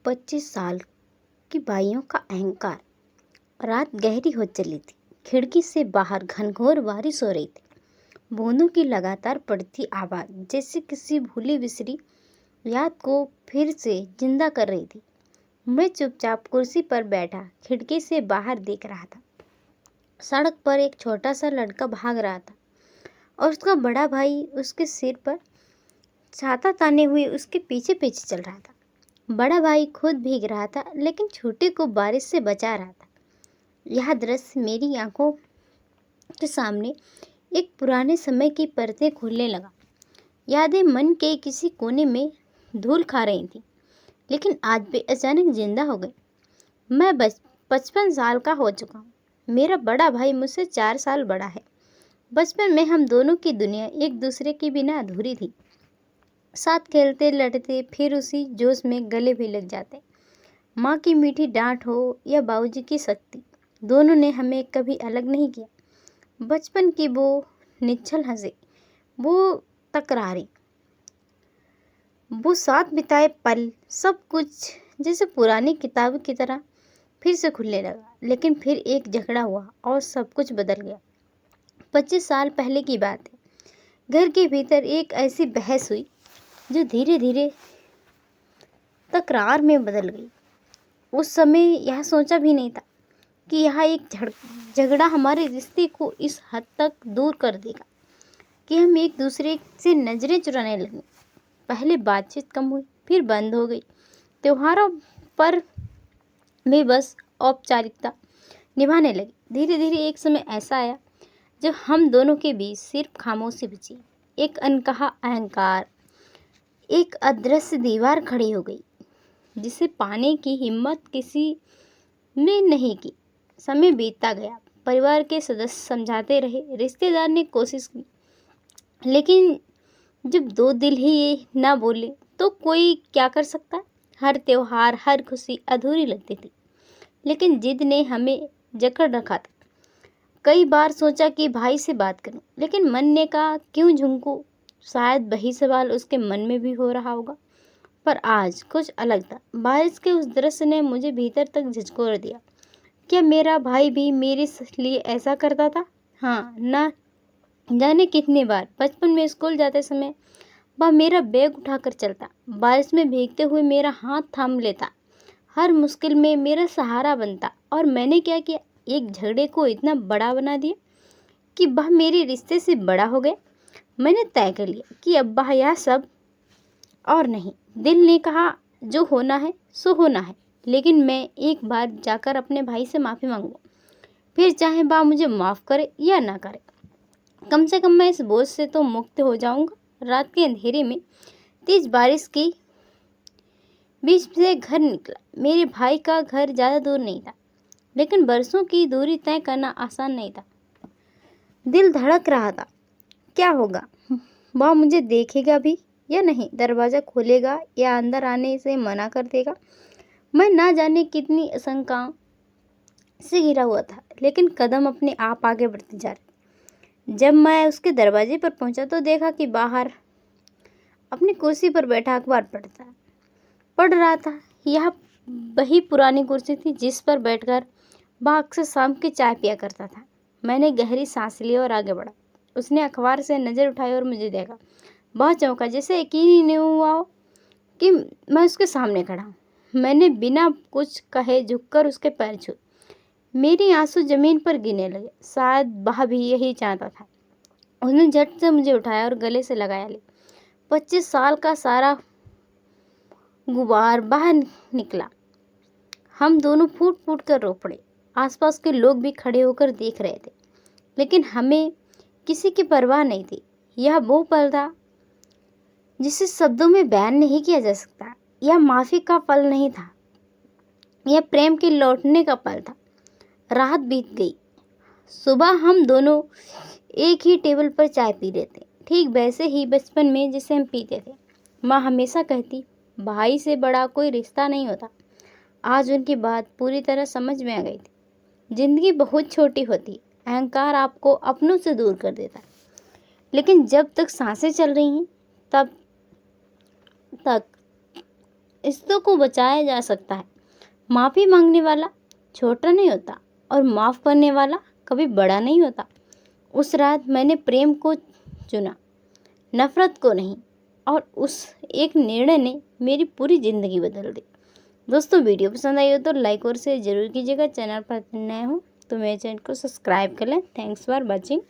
25 साल की बाइयों का अहंकार। रात गहरी हो चली थी। खिड़की से बाहर घनघोर बारिश हो रही थी। बूंदों की लगातार पड़ती आवाज जैसे किसी भूली बिसरी याद को फिर से जिंदा कर रही थी। मैं चुपचाप कुर्सी पर बैठा खिड़की से बाहर देख रहा था। सड़क पर एक छोटा सा लड़का भाग रहा था और उसका बड़ा भाई उसके सिर पर छाता ताने हुए उसके पीछे पीछे चल रहा था। बड़ा भाई खुद भीग रहा था लेकिन छोटे को बारिश से बचा रहा था। यह दृश्य मेरी आंखों के सामने एक पुराने समय की परतें खोलने लगा। यादें मन के किसी कोने में धूल खा रही थी, लेकिन आज वे अचानक जिंदा हो गई। मैं 55 साल का हो चुका हूँ। मेरा बड़ा भाई मुझसे 4 साल बड़ा है। बचपन में हम दोनों की दुनिया एक दूसरे के बिना अधूरी थी। साथ खेलते लड़ते फिर उसी जोश में गले भी लग जाते। माँ की मीठी डांट हो या बाबूजी की सख्ती, दोनों ने हमें कभी अलग नहीं किया। बचपन की वो निश्चल हंसी, वो तकरारी, वो साथ बिताए पल, सब कुछ जैसे पुरानी किताब की तरह फिर से खुलने लगा। लेकिन फिर एक झगड़ा हुआ और सब कुछ बदल गया। 25 साल पहले की बात है। घर के भीतर एक ऐसी बहस हुई जो धीरे धीरे तकरार में बदल गई। उस समय यह सोचा भी नहीं था कि यह एक झगड़ा हमारे रिश्ते को इस हद तक दूर कर देगा कि हम एक दूसरे से नजरें चुराने लगे। पहले बातचीत कम हुई, फिर बंद हो गई। त्योहारों पर भी बस औपचारिकता निभाने लगे। धीरे धीरे एक समय ऐसा आया जब हम दोनों के बीच सिर्फ खामोशी बची। एक अनकहा अहंकार, एक अदृश्य दीवार खड़ी हो गई जिसे पाने की हिम्मत किसी ने नहीं की। समय बीतता गया। परिवार के सदस्य समझाते रहे, रिश्तेदार ने कोशिश की, लेकिन जब दो दिल ही ये ना बोले तो कोई क्या कर सकता। हर त्योहार, हर खुशी अधूरी लगती थी, लेकिन जिद ने हमें जकड़ रखा था। कई बार सोचा कि भाई से बात करूं, लेकिन मन ने कहा क्यों झुंकू, शायद वही सवाल उसके मन में भी हो रहा होगा। पर आज कुछ अलग था। बारिश के उस दृश्य ने मुझे भीतर तक झकझोर दिया। क्या मेरा भाई भी मेरे लिए ऐसा करता था? हाँ, ना जाने कितनी बार बचपन में स्कूल जाते समय वह मेरा बैग उठाकर चलता, बारिश में भीगते हुए मेरा हाथ थाम लेता, हर मुश्किल में मेरा सहारा बनता। और मैंने क्या किया, एक झगड़े को इतना बड़ा बना दिया कि वह मेरे रिश्ते से बड़ा हो गया। मैंने तय कर लिया कि अब वह यह सब और नहीं। दिल ने कहा जो होना है सो होना है, लेकिन मैं एक बार जाकर अपने भाई से माफ़ी मांगूंगा, फिर चाहे वह मुझे माफ़ करे या ना करे, कम से कम मैं इस बोझ से तो मुक्त हो जाऊंगा। रात के अंधेरे में तेज बारिश की बीच से घर निकला। मेरे भाई का घर ज़्यादा दूर नहीं था, लेकिन बरसों की दूरी तय करना आसान नहीं था। दिल धड़क रहा था, क्या होगा, वह मुझे देखेगा भी या नहीं, दरवाज़ा खोलेगा या अंदर आने से मना कर देगा। मैं ना जाने कितनी आशंकाओं से घिरा हुआ था, लेकिन कदम अपने आप आगे बढ़ते जा रहे। जब मैं उसके दरवाजे पर पहुंचा तो देखा कि बाहर अपनी कुर्सी पर बैठा अखबार पढ़ रहा था। यह वही पुरानी कुर्सी थी जिस पर बैठकर वह अक्सर शाम की चाय पिया करता था। मैंने गहरी सांस ली और आगे बढ़ा। उसने अखबार से नज़र उठाई और मुझे देखा। बहुत चौंका, जैसे यकीन ही नहीं हुआ हो कि मैं उसके सामने खड़ा हूँ। मैंने बिना कुछ कहे झुककर उसके पैर छुए। मेरी आंसू जमीन पर गिरने लगे। शायद वह भी यही चाहता था। उसने झट से मुझे उठाया और गले से लगाया ले। 25 साल का सारा गुबार बाहर निकला। हम दोनों फूट फूट कर रो पड़े। आसपास के लोग भी खड़े होकर देख रहे थे, लेकिन हमें किसी की परवाह नहीं थी। यह वो पल था जिसे शब्दों में बयान नहीं किया जा सकता। यह माफ़ी का पल नहीं था, यह प्रेम के लौटने का पल था। रात बीत गई। सुबह हम दोनों एक ही टेबल पर चाय पी रहे थे, ठीक वैसे ही बचपन में जिसे हम पीते थे। माँ हमेशा कहती, भाई से बड़ा कोई रिश्ता नहीं होता। आज उनकी बात पूरी तरह समझ में आ गई थी। जिंदगी बहुत छोटी होती, अहंकार आपको अपनों से दूर कर देता है, लेकिन जब तक सांसें चल रही हैं तब तक रिश्तों को बचाया जा सकता है। माफ़ी मांगने वाला छोटा नहीं होता और माफ़ करने वाला कभी बड़ा नहीं होता। उस रात मैंने प्रेम को चुना, नफ़रत को नहीं, और उस एक निर्णय ने मेरी पूरी ज़िंदगी बदल दी। दोस्तों, वीडियो पसंद आई हो तो लाइक और शेयर ज़रूर कीजिएगा। चैनल पर नए हो तो मेरे चैनल को सब्सक्राइब कर लें। Thanks for watching.